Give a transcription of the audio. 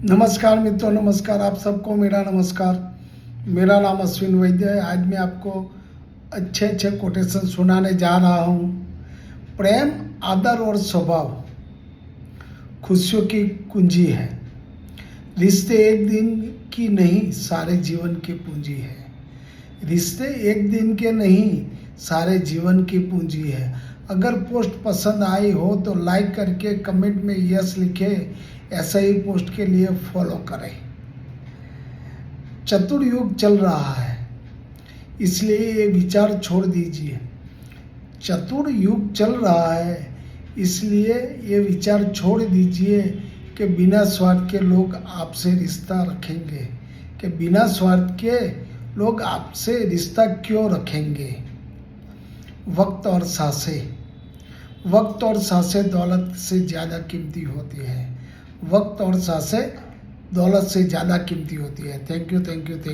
नमस्कार मित्रों, नमस्कार। आप सबको मेरा नमस्कार। मेरा नाम अश्विन वैद्य है। आज मैं आपको अच्छे अच्छे कोटेशन सुनाने जा रहा हूँ। प्रेम, आदर और स्वभाव खुशियों की कुंजी है। रिश्ते एक दिन की नहीं, सारे जीवन की पूंजी है। रिश्ते एक दिन के नहीं, सारे जीवन की पूंजी है। अगर पोस्ट पसंद आई हो तो लाइक करके कमेंट में यस लिखे। ऐसा ही पोस्ट के लिए फॉलो करें। चतुर युग चल रहा है, इसलिए ये विचार छोड़ दीजिए। चतुर युग चल रहा है, इसलिए ये विचार छोड़ दीजिए कि बिना स्वार्थ के लोग आपसे रिश्ता रखेंगे। कि बिना स्वार्थ के लोग आपसे रिश्ता क्यों रखेंगे। वक्त और सांसें दौलत से ज़्यादा कीमती होती है। वक्त और सांसें दौलत से ज़्यादा कीमती होती है। Thank you.